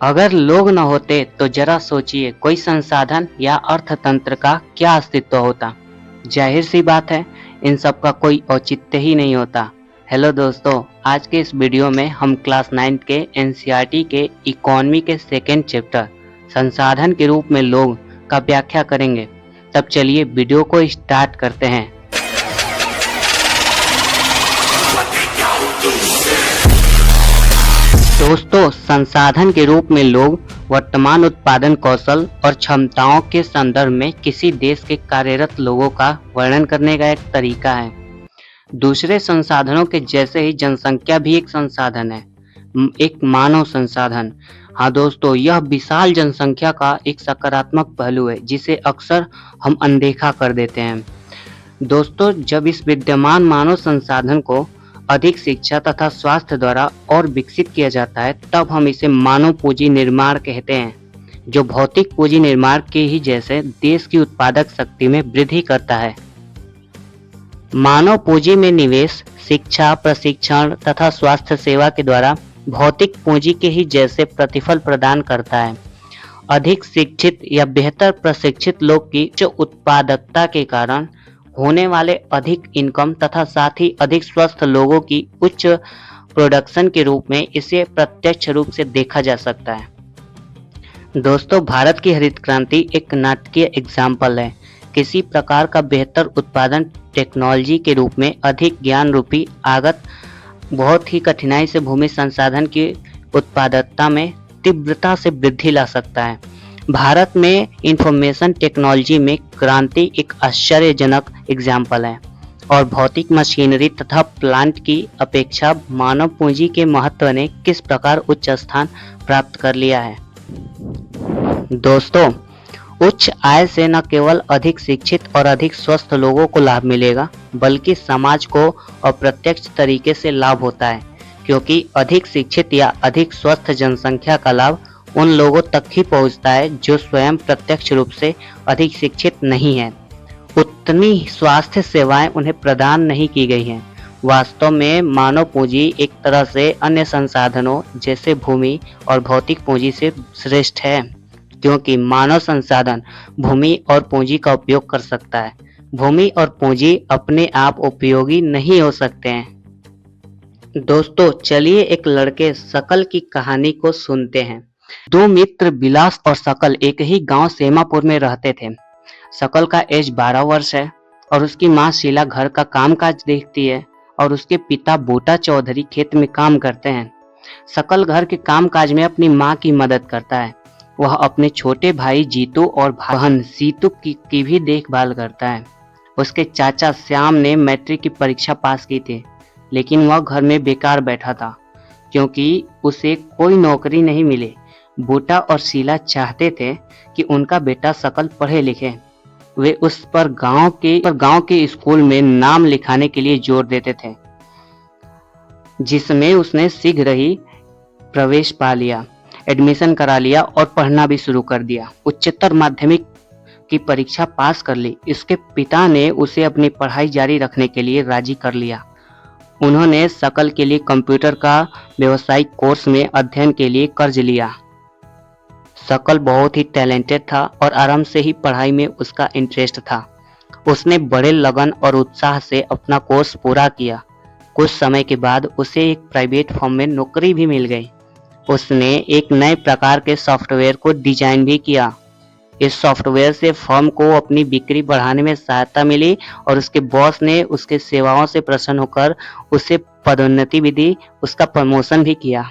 अगर लोग न होते तो जरा सोचिए कोई संसाधन या अर्थतंत्र का क्या अस्तित्व होता। जाहिर सी बात है, इन सब का कोई औचित्य ही नहीं होता। हेलो दोस्तों, आज के इस वीडियो में हम क्लास 9 के एनसीईआरटी के इकोनॉमी के सेकेंड चैप्टर संसाधन के रूप में लोग का व्याख्या करेंगे। तब चलिए वीडियो को स्टार्ट करते हैं। दोस्तों, संसाधन के रूप में लोग वर्तमान उत्पादन कौशल और क्षमताओं के संदर्भ में किसी देश के कार्यरत लोगों का वर्णन करने का एक तरीका है। दूसरे संसाधनों के जैसे ही जनसंख्या भी एक संसाधन है, एक मानव संसाधन। हाँ दोस्तों, यह विशाल जनसंख्या का एक सकारात्मक पहलू है जिसे अक्सर हम अनदेखा कर देते हैं। दोस्तों, जब इस विद्यमान मानव संसाधन को अधिक शिक्षा तथा स्वास्थ्य द्वारा और विकसित किया जाता है, तब हम इसे मानव पूंजी निर्माण कहते हैं, जो भौतिक पूंजी निर्माण के ही जैसे देश की उत्पादक शक्ति में वृद्धि करता है। मानव पूंजी में निवेश शिक्षा, प्रशिक्षण तथा स्वास्थ्य सेवा के द्वारा भौतिक पूंजी के ही जैसे प्रतिफल प्रदान करता है। अधिक शिक्षित या बेहतर प्रशिक्षित लोग की उच्च उत्पादकता के कारण होने वाले अधिक इनकम तथा साथ ही अधिक स्वस्थ लोगों की उच्च प्रोडक्शन के रूप में इसे प्रत्यक्ष रूप से देखा जा सकता है। दोस्तों, भारत की हरित क्रांति एक नाटकीय एग्जाम्पल है। किसी प्रकार का बेहतर उत्पादन टेक्नोलॉजी के रूप में अधिक ज्ञान रूपी आगत बहुत ही कठिनाई से भूमि संसाधन की उत्पादकता में तीव्रता से वृद्धि ला सकता है। भारत में इंफॉर्मेशन टेक्नोलॉजी में क्रांति एक आश्चर्यजनक एग्जाम्पल है और भौतिक मशीनरी तथा प्लांट की अपेक्षा मानव पूंजी के महत्व ने किस प्रकार उच्च स्थान प्राप्त कर लिया है। दोस्तों, उच्च आय से न केवल अधिक शिक्षित और अधिक स्वस्थ लोगों को लाभ मिलेगा, बल्कि समाज को अप्रत्यक्ष तरीके से लाभ होता है, क्योंकि अधिक शिक्षित या अधिक स्वस्थ जनसंख्या का लाभ उन लोगों तक ही पहुंचता है जो स्वयं प्रत्यक्ष रूप से अधिक शिक्षित नहीं हैं। उतनी स्वास्थ्य सेवाएं उन्हें प्रदान नहीं की गई हैं। वास्तव में मानव पूंजी एक तरह से अन्य संसाधनों जैसे भूमि और भौतिक पूंजी से श्रेष्ठ है, क्योंकि मानव संसाधन भूमि और पूंजी का उपयोग कर सकता है। भूमि और पूंजी अपने आप उपयोगी नहीं हो सकते हैं। दोस्तों, चलिए एक लड़के शकल की कहानी को सुनते हैं। दो मित्र बिलास और शकल एक ही गांव सेमापुर में रहते थे। शकल का एज 12 वर्ष है और उसकी माँ शीला घर का कामकाज देखती है और उसके पिता बूटा चौधरी खेत में काम करते हैं। शकल घर के कामकाज में अपनी माँ की मदद करता है। वह अपने छोटे भाई जीतू और बहन सीतू की भी देखभाल करता है। उसके चाचा श्याम ने मैट्रिक की परीक्षा पास की थी, लेकिन वह घर में बेकार बैठा था क्योंकि उसे कोई नौकरी नहीं मिली। बूटा और शीला चाहते थे कि उनका बेटा शकल पढ़े लिखे। वे उस पर गांव के स्कूल में नाम लिखाने के लिए जोर देते थे, जिसमें उसने शीघ्र ही प्रवेश पा लिया, एडमिशन करा लिया और पढ़ना भी शुरू कर दिया। उच्चतर माध्यमिक की परीक्षा पास कर ली। इसके पिता ने उसे अपनी पढ़ाई जारी रखने के लिए राजी कर लिया। उन्होंने शकल के लिए कंप्यूटर का व्यावसायिक कोर्स में अध्ययन के लिए कर्ज लिया। शकल बहुत ही टैलेंटेड था और आराम से ही पढ़ाई में उसका इंटरेस्ट था। उसने बड़े लगन और उत्साह से अपना कोर्स पूरा किया। कुछ समय के बाद उसे एक प्राइवेट फर्म में नौकरी भी मिल गई। उसने एक नए प्रकार के सॉफ्टवेयर को डिजाइन भी किया। इस सॉफ्टवेयर से फर्म को अपनी बिक्री बढ़ाने में सहायता मिली और उसके बॉस ने उसके सेवाओं से प्रसन्न होकर उसे पदोन्नति भी दी, उसका प्रमोशन भी किया।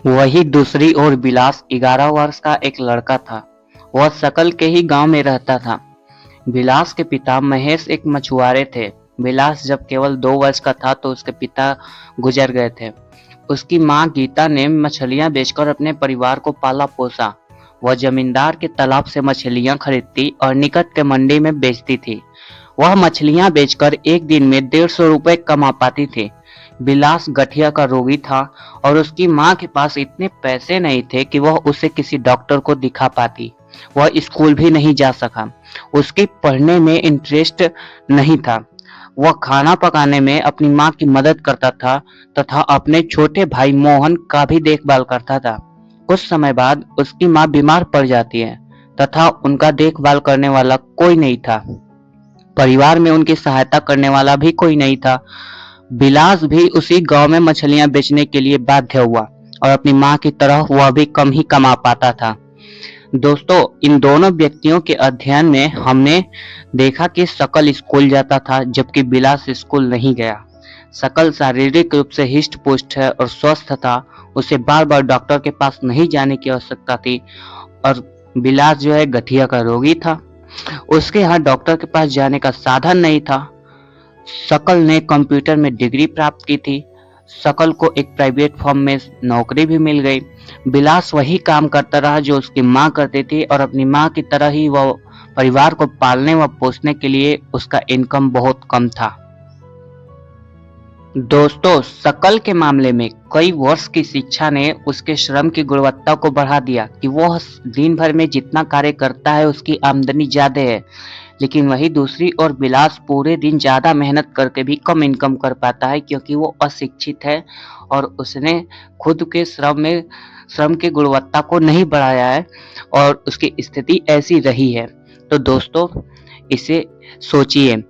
वही दूसरी ओर बिलास 11 वर्ष का एक लड़का था। वह शकल के ही गांव में रहता था। बिलास के पिता महेश एक मछुआरे थे। बिलास जब केवल 2 वर्ष का था तो उसके पिता गुजर गए थे। उसकी माँ गीता ने मछलियां बेचकर अपने परिवार को पाला पोसा। वह जमींदार के तालाब से मछलियां खरीदती और निकट के मंडी में बेचती थी। वह मछलियां बेचकर एक दिन में 150 रुपए कमा पाती थी। बिलास गठिया का रोगी था और उसकी माँ के पास इतने पैसे नहीं थे कि वह उसे किसी डॉक्टर को दिखा पाती। वह स्कूल भी नहीं जा सका। उसकी पढ़ने में इंटरेस्ट नहीं था। वह खाना पकाने में अपनी माँ की मदद करता था तथा अपने छोटे भाई मोहन का भी देखभाल करता था। कुछ समय बाद उसकी माँ बीमार पड़ जाती है तथा उनका देखभाल करने वाला कोई नहीं था। परिवार में उनकी सहायता करने वाला भी कोई नहीं था। बिलास भी उसी गांव में मछलियां बेचने के लिए बाध्य हुआ और अपनी माँ की तरह वह भी कम ही कमा पाता था। दोस्तों, इन दोनों व्यक्तियों के अध्ययन में हमने देखा कि शकल स्कूल जाता था जबकि बिलास स्कूल नहीं गया। शकल शारीरिक रूप से हिष्ट पुष्ट है और स्वस्थ था। उसे बार बार डॉक्टर के पास नहीं जाने की आवश्यकता थी। और बिलास जो है गठिया का रोगी था। उसके यहाँ डॉक्टर के पास जाने का साधन नहीं था। शकल ने कंप्यूटर में डिग्री प्राप्त की थी। शकल को एक प्राइवेट फर्म में नौकरी भी मिल गई। बिलास वही काम करता रहा जो उसकी माँ करती थी और अपनी माँ की तरह ही वह परिवार को पालने व पोसने के लिए उसका इनकम बहुत कम था। दोस्तों, शकल के मामले में कई वर्ष की शिक्षा ने उसके श्रम की गुणवत्ता को बढ़ा दिया कि वह दिन भर में जितना कार्य करता है उसकी आमदनी ज्यादा है। लेकिन वही दूसरी ओर बिलास पूरे दिन ज्यादा मेहनत करके भी कम इनकम कर पाता है क्योंकि वो अशिक्षित है और उसने खुद के श्रम की गुणवत्ता को नहीं बढ़ाया है और उसकी स्थिति ऐसी रही है। तो दोस्तों, इसे सोचिए।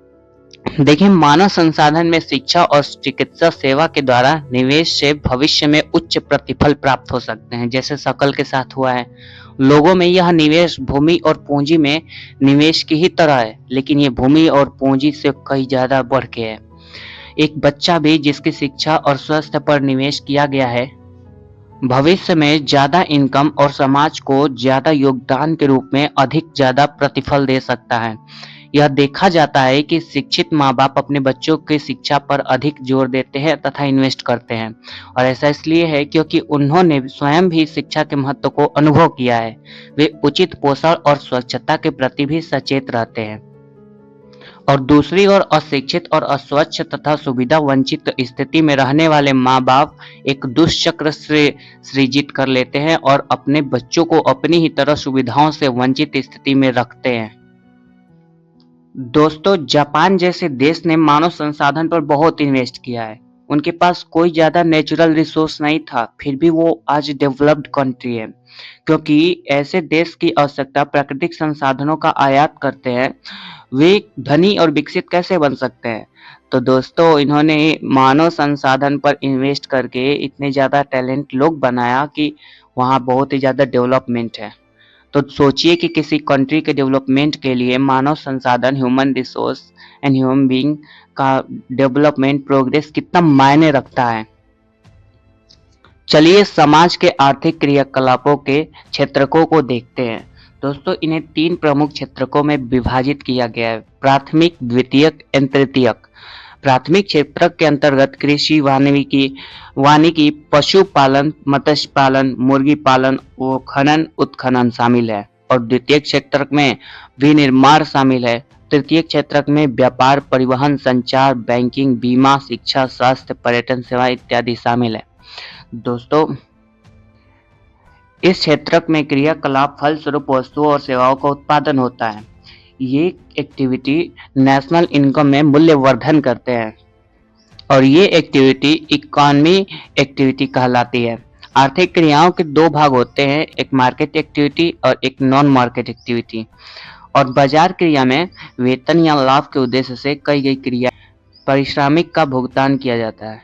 देखिए, मानव संसाधन में शिक्षा और चिकित्सा सेवा के द्वारा निवेश से भविष्य में उच्च प्रतिफल प्राप्त हो सकते हैं, जैसे शकल के साथ हुआ है। लोगों में यह निवेश भूमि और पूंजी में निवेश की ही तरह है, लेकिन ये भूमि और पूंजी से कहीं ज्यादा बढ़ के है। एक बच्चा भी जिसकी शिक्षा और स्वास्थ्य पर निवेश किया गया है, भविष्य में ज्यादा इनकम और समाज को ज्यादा योगदान के रूप में अधिक ज्यादा प्रतिफल दे सकता है। यह देखा जाता है कि शिक्षित माँ-बाप अपने बच्चों की शिक्षा पर अधिक जोर देते हैं तथा इन्वेस्ट करते हैं। और ऐसा इसलिए है क्योंकि उन्होंने स्वयं भी शिक्षा के महत्व को अनुभव किया है। वे उचित पोषण और स्वच्छता के प्रति भी सचेत रहते हैं। और दूसरी ओर अशिक्षित और अस्वच्छ तथा सुविधा वंचित स्थिति में रहने वाले माँ-बाप एक दुष्चक्र से सृजित कर लेते हैं और अपने बच्चों को अपनी ही तरह सुविधाओं से वंचित स्थिति में रखते हैं। दोस्तों, जापान जैसे देश ने मानव संसाधन पर बहुत इन्वेस्ट किया है। उनके पास कोई ज्यादा नेचुरल रिसोर्स नहीं था, फिर भी वो आज डेवलप्ड कंट्री है क्योंकि ऐसे देश की आवश्यकता प्राकृतिक संसाधनों का आयात करते हैं। वे धनी और विकसित कैसे बन सकते हैं? तो दोस्तों, इन्होंने मानव संसाधन पर इन्वेस्ट करके इतने ज्यादा टैलेंट लोग बनाया कि वहाँ बहुत ही ज्यादा डेवलपमेंट है। तो सोचिए कि किसी कंट्री के डेवलपमेंट के लिए मानव संसाधन, human resource and human being का डेवलपमेंट प्रोग्रेस कितना मायने रखता है। चलिए समाज के आर्थिक क्रियाकलापों के क्षेत्रकों को देखते हैं। दोस्तों, इन्हें 3 प्रमुख क्षेत्रकों में विभाजित किया गया है: प्राथमिक, द्वितीयक एवं तृतीयक। प्राथमिक क्षेत्र के अंतर्गत कृषि, वानिकी, पशुपालन, मत्स्य पालन, मुर्गी पालन व खनन उत्खनन शामिल है। और द्वितीय क्षेत्र में विनिर्माण शामिल है। तृतीय क्षेत्र में व्यापार, परिवहन, संचार, बैंकिंग, बीमा, शिक्षा, स्वास्थ्य, पर्यटन सेवा इत्यादि शामिल है। दोस्तों, इस क्षेत्र में क्रियाकलाप फलस्वरूप वस्तुओं और सेवाओं का उत्पादन होता है। ये एक्टिविटी नेशनल इनकम में मूल्यवर्धन करते हैं और ये एक्टिविटी इकोनॉमी एक्टिविटी कहलाती है। आर्थिक क्रियाओं के 2 भाग होते हैं, एक मार्केट एक्टिविटी और एक नॉन मार्केट एक्टिविटी। और बाजार क्रिया में वेतन या लाभ के उद्देश्य से कई गई क्रिया पारिश्रमिक का भुगतान किया जाता है।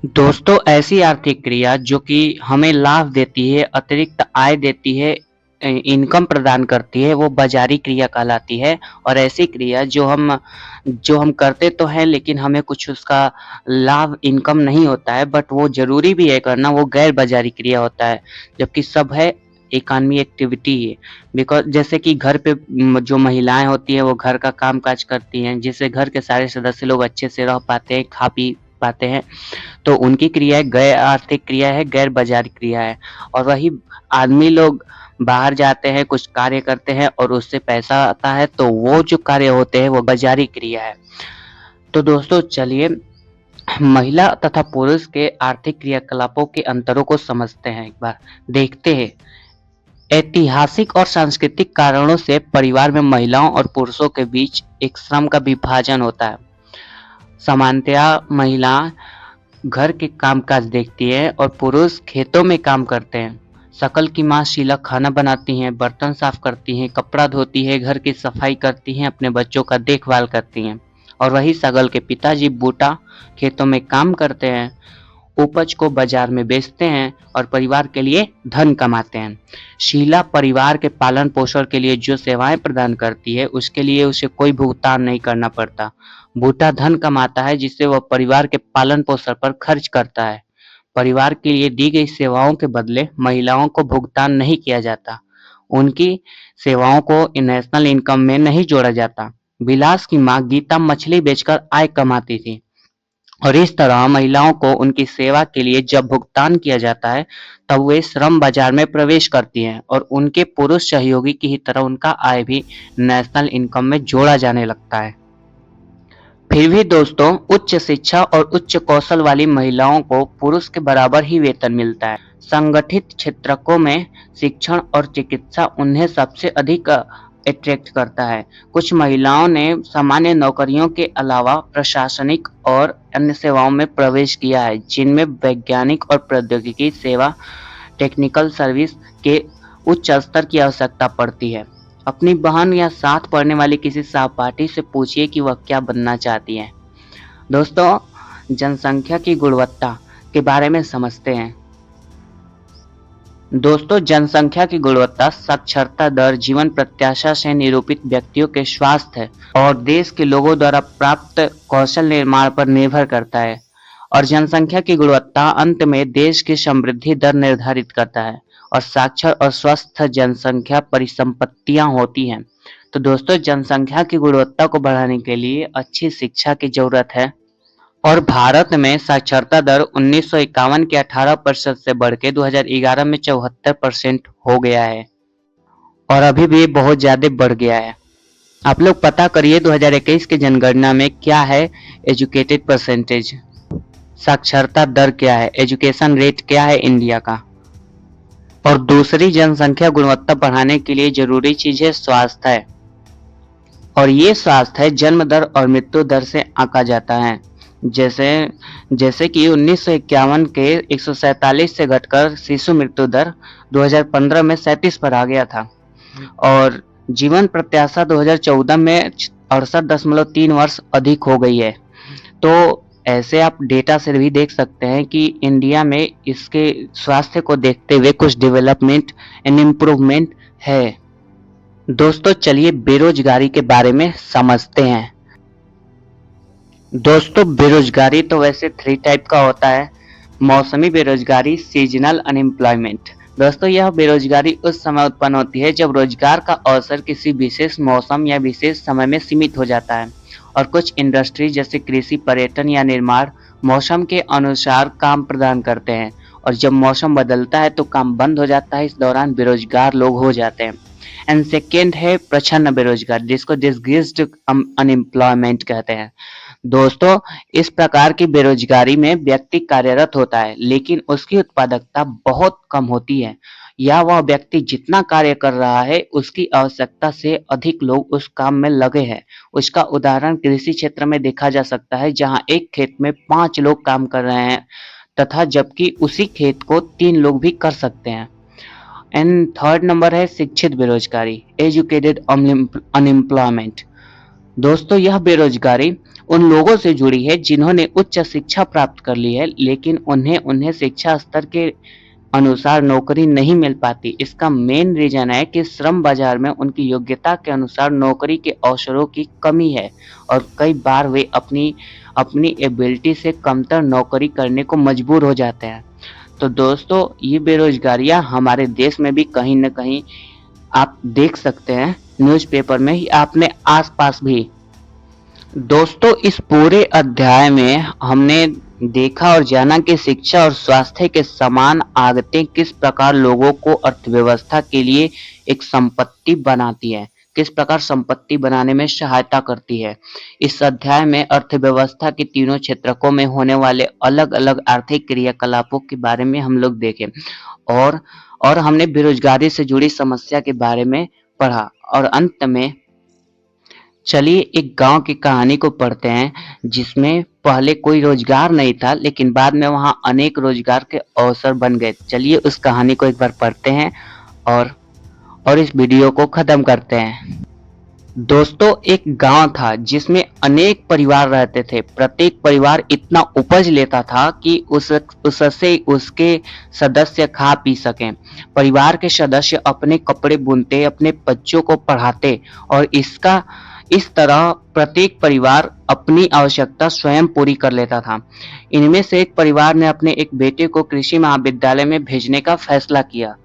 दोस्तों, ऐसी आर्थिक क्रिया जो कि हमें लाभ देती है, अतिरिक्त आय देती है, इनकम प्रदान करती है, वो बाजारी क्रिया कहलाती है। और ऐसी क्रिया जो हम करते तो हैं लेकिन हमें कुछ उसका लाभ, इनकम नहीं होता है, बट वो जरूरी भी है करना, वो गैर बाजारी क्रिया होता है। जबकि सब है इकोनॉमी एक्टिविटी है। बिकॉज जैसे कि घर पे जो महिलाएं होती हैं वो घर का काम काज करती हैं, जिससे घर के सारे सदस्य लोग अच्छे से रह पाते हैं, खा पी पाते हैं, तो उनकी क्रिया गैर आर्थिक क्रिया है, गैर बाजारी क्रिया है। और वही आदमी लोग बाहर जाते हैं, कुछ कार्य करते हैं और उससे पैसा आता है, तो वो जो कार्य होते हैं वो बाजारी क्रिया है। तो दोस्तों, चलिए महिला तथा पुरुष के आर्थिक क्रियाकलापों के अंतरों को समझते हैं। एक बार देखते हैं। ऐतिहासिक और सांस्कृतिक कारणों से परिवार में महिलाओं और पुरुषों के बीच एक श्रम का विभाजन होता है। सामान्यतया महिला घर के कामकाज देखती है और पुरुष खेतों में काम करते हैं। शकल की माँ शीला खाना बनाती हैं, बर्तन साफ करती हैं, कपड़ा धोती है, घर की सफाई करती हैं, अपने बच्चों का देखभाल करती हैं। और वही शकल के पिताजी बूटा खेतों में काम करते हैं, उपज को बाजार में बेचते हैं और परिवार के लिए धन कमाते हैं। शीला परिवार के पालन पोषण के लिए जो सेवाएं प्रदान करती है उसके लिए उसे कोई भुगतान नहीं करना पड़ता। बूटा धन कमाता है जिससे वह परिवार के पालन पोषण पर खर्च करता है। परिवार के लिए दी गई सेवाओं के बदले महिलाओं को भुगतान नहीं किया जाता। उनकी सेवाओं को नेशनल इनकम में नहीं जोड़ा जाता। विलास की माँ गीता मछली बेचकर आय कमाती थी और इस तरह महिलाओं को उनकी सेवा के लिए जब भुगतान किया जाता है तब वे श्रम बाजार में प्रवेश करती हैं और उनके पुरुष सहयोगी की ही तरह उनका आय भी नेशनल इनकम में जोड़ा जाने लगता है। फिर भी दोस्तों, उच्च शिक्षा और उच्च कौशल वाली महिलाओं को पुरुष के बराबर ही वेतन मिलता है। संगठित क्षेत्रकों में शिक्षण और चिकित्सा उन्हें सबसे अधिक अट्रैक्ट करता है। कुछ महिलाओं ने सामान्य नौकरियों के अलावा प्रशासनिक और अन्य सेवाओं में प्रवेश किया है, जिनमें वैज्ञानिक और प्रौद्योगिकी सेवा, टेक्निकल सर्विस के उच्च स्तर की आवश्यकता पड़ती है। अपनी बहन या साथ पढ़ने वाली किसी सहपाठी से पूछिए कि वह क्या बनना चाहती है। दोस्तों, जनसंख्या की गुणवत्ता के बारे में समझते हैं। दोस्तों, जनसंख्या की गुणवत्ता साक्षरता दर, जीवन प्रत्याशा से निरूपित व्यक्तियों के स्वास्थ्य और देश के लोगों द्वारा प्राप्त कौशल निर्माण पर निर्भर करता है और जनसंख्या की गुणवत्ता अंत में देश की समृद्धि दर निर्धारित करता है और साक्षर और स्वस्थ जनसंख्या परिसंपत्तियां होती हैं। तो दोस्तों, जनसंख्या की गुणवत्ता को बढ़ाने के लिए अच्छी शिक्षा की जरूरत है और भारत में साक्षरता दर 1951 के 18% से बढ़ के 2011 में 74% हो गया है और अभी भी बहुत ज्यादा बढ़ गया है। आप लोग पता करिए 2021 की जनगणना में क्या है एजुकेटेड परसेंटेज, साक्षरता दर क्या है, एजुकेशन रेट क्या है इंडिया का। और दूसरी, जनसंख्या गुणवत्ता बढ़ाने के लिए जरूरी चीज है स्वास्थ्य है और ये स्वास्थ्य है जन्म दर और मृत्यु दर से आंका जाता है। जैसे जैसे कि 1951 के 147 से घटकर शिशु मृत्यु दर 2015 में 37 पर आ गया था और जीवन प्रत्याशा 2014 में 68.3 वर्ष अधिक हो गई है। तो ऐसे आप डेटा से भी देख सकते हैं कि इंडिया में इसके स्वास्थ्य को देखते हुए कुछ डेवलपमेंट एंड इम्प्रूवमेंट है। दोस्तों, चलिए बेरोजगारी के बारे में समझते हैं। दोस्तों, बेरोजगारी तो वैसे 3 टाइप का होता है। मौसमी बेरोजगारी, सीजनल अनएम्प्लॉयमेंट। दोस्तों, यह बेरोजगारी उस समय उत्पन्न होती है जब रोजगार का अवसर किसी विशेष मौसम या विशेष समय में सीमित हो जाता है और कुछ इंडस्ट्री जैसे कृषि, पर्यटन या निर्माण मौसम के अनुसार काम प्रदान करते हैं और जब मौसम बदलता है तो काम बंद हो जाता है। इस दौरान बेरोजगार लोग हो जाते हैं। एंड सेकेंड है प्रछन्न बेरोजगार, जिसको डिसग्रेस्ड अनएम्प्लॉयमेंट कहते हैं। दोस्तों, इस प्रकार की बेरोजगारी में व्यक्ति कार्यरत होता है लेकिन उसकी उत्पादकता बहुत कम होती है या वह व्यक्ति जितना कार्य कर रहा है उसकी आवश्यकता से अधिक लोग उस काम में लगे हैं। उसका उदाहरण कृषि क्षेत्र में देखा जा सकता है जहां एक खेत में 5 लोग काम कर रहे हैं तथा जबकि उसी खेत को 3 लोग भी कर सकते हैं। एंड थर्ड नंबर है शिक्षित बेरोजगारी, एजुकेटेड अनएम्प्लॉयमेंट। दोस्तों, यह बेरोजगारी उन लोगों से जुड़ी है जिन्होंने उच्च शिक्षा प्राप्त कर ली है लेकिन उन्हें शिक्षा स्तर के अनुसार नौकरी नहीं मिल पाती। इसका मेन रीजन है कि श्रम बाजार में उनकी योग्यता के अनुसार नौकरी के अवसरों की कमी है और कई बार वे अपनी अपनी एबिलिटी से कमतर नौकरी करने को मजबूर हो जाते हैं। तो दोस्तों, ये बेरोजगारियां हमारे देश में भी कहीं न कहीं आप देख सकते हैं, न्यूज़पेपर में ही, आपने आसपास भी। दोस्तों, इस पूरे अध्याय में हमने देखा और जाना कि शिक्षा और स्वास्थ्य के समान आदतें किस प्रकार लोगों को अर्थव्यवस्था के लिए एक संपत्ति बनाती है, किस प्रकार संपत्ति बनाने में सहायता करती है। इस अध्याय में अर्थव्यवस्था के तीनों क्षेत्रकों में होने वाले अलग-अलग आर्थिक क्रियाकलापों के बारे में हम लोग देखे और हमने बेरोजगारी से जुड़ी समस्या के बारे में पढ़ा और अंत में चलिए एक गांव की कहानी को पढ़ते हैं जिसमें पहले कोई रोजगार नहीं था लेकिन बाद में वहां अनेक रोजगार के अवसर बन गए। चलिए उस कहानी को एक बार पढ़ते हैं और इस वीडियो को खत्म करते हैं। दोस्तों, एक गांव था जिसमें अनेक परिवार रहते थे। प्रत्येक परिवार इतना उपज लेता था कि उससे उसके सदस्य खा पी सकें। परिवार के सदस्य अपने कपड़े बुनते, अपने बच्चों को पढ़ाते और इस तरह प्रत्येक परिवार अपनी आवश्यकता स्वयं पूरी कर लेता था। इनमें से एक परिवार ने अपने एक बेटे को कृषि महाविद्यालय में भेजने का फैसला किया।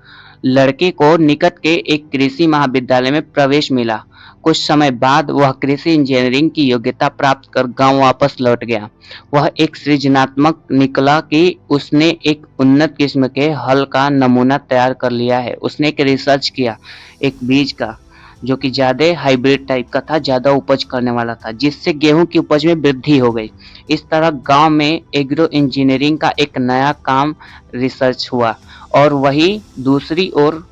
लड़के को निकट के एक कृषि महाविद्यालय में प्रवेश मिला। कुछ समय बाद वह कृषि इंजीनियरिंग की योग्यता प्राप्त कर गांव वापस लौट गया। वह एक सृजनात्मक निकला कि उसने एक उन्नत किस्म के हल का नमूना तैयार कर लिया है। उसने एक रिसर्च किया एक बीज का, जो कि ज्यादा हाइब्रिड टाइप का था, ज्यादा उपज करने वाला था, जिससे गेहूं की उपज में वृद्धि हो गई। इस तरह गांव में एग्रो इंजीनियरिंग का एक नया काम रिसर्च हुआ और वही दूसरी ओर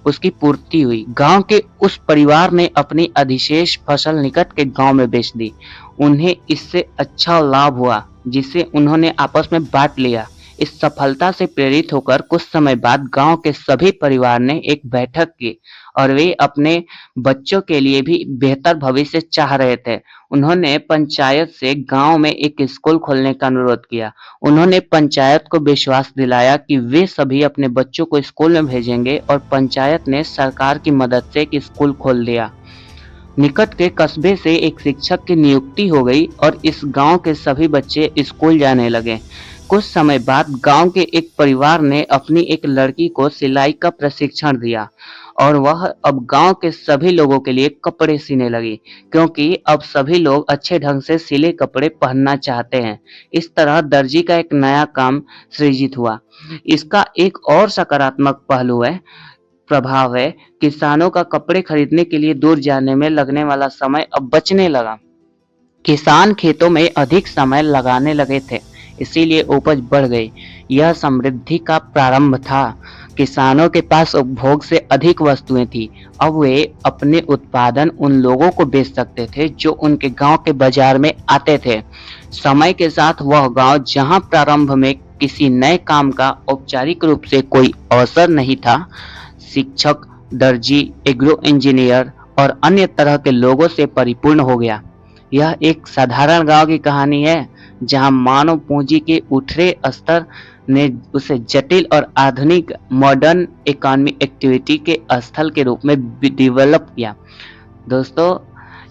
उसकी पूर्ति हुई। गांव के उस परिवार ने अपनी अधिशेष फसल निकट के गांव में बेच दी। उन्हें इससे अच्छा लाभ हुआ जिसे उन्होंने आपस में बांट लिया। इस सफलता से प्रेरित होकर कुछ समय बाद गांव के सभी परिवार ने एक बैठक की और वे अपने बच्चों के लिए भी बेहतर भविष्य चाह रहे थे। उन्होंने पंचायत से गांव में एक स्कूल खोलने का अनुरोध किया। उन्होंने पंचायत को विश्वास दिलाया कि वे सभी अपने बच्चों को स्कूल में भेजेंगे और पंचायत ने सरकार की मदद से एक स्कूल खोल दिया। निकट के कस्बे से एक शिक्षक की नियुक्ति हो गई और इस गांव के सभी बच्चे स्कूल जाने लगे। कुछ समय बाद गांव के एक परिवार ने अपनी एक लड़की को सिलाई का प्रशिक्षण दिया और वह अब गांव के सभी लोगों के लिए कपड़े सीने लगी, क्योंकि अब सभी लोग अच्छे ढंग से सिले कपड़े पहनना चाहते हैं। इस तरह दर्जी का एक नया काम सृजित हुआ। इसका एक और सकारात्मक प्रभाव है, किसानों का कपड़े खरीदने के लिए दूर जाने में लगने वाला समय अब बचने लगा। किसान खेतों में अधिक समय लगाने लगे थे, इसीलिए उपज बढ़ गई। यह समृद्धि का प्रारंभ था। किसानों के पास उपभोग से अधिक वस्तुएं थी। अब वे अपने उत्पादन उन लोगों को बेच सकते थे जो उनके गांव के बाजार में आते थे। समय के साथ वह गांव जहां प्रारंभ में किसी नए काम का औपचारिक रूप से कोई अवसर नहीं था, शिक्षक, दर्जी, एग्रो इंजीनियर और अन्य तरह के लोगों से परिपूर्ण हो गया। यह एक साधारण गांव की कहानी है जहां मानव पूंजी के उठरे स्तर ने उसे जटिल और आधुनिक मॉडर्न इकोनॉमिक एक्टिविटी के स्थल के रूप में डेवलप किया। दोस्तों,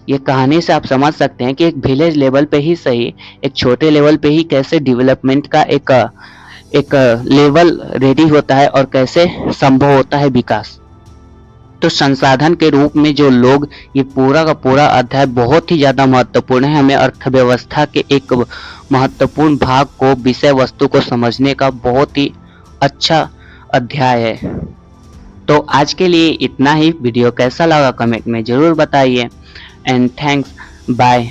ये कहानी से आप समझ सकते हैं कि एक विलेज लेवल पे ही सही, एक छोटे लेवल पे ही कैसे डेवलपमेंट का एक लेवल रेडी होता है और कैसे संभव होता है विकास। तो संसाधन के रूप में जो लोग, ये पूरा का पूरा अध्याय बहुत ही ज्यादा महत्वपूर्ण है। हमें अर्थव्यवस्था के एक महत्वपूर्ण भाग को, विषय वस्तु को समझने का बहुत ही अच्छा अध्याय है। तो आज के लिए इतना ही। वीडियो कैसा लगा कमेंट में जरूर बताइए। And thanks, bye.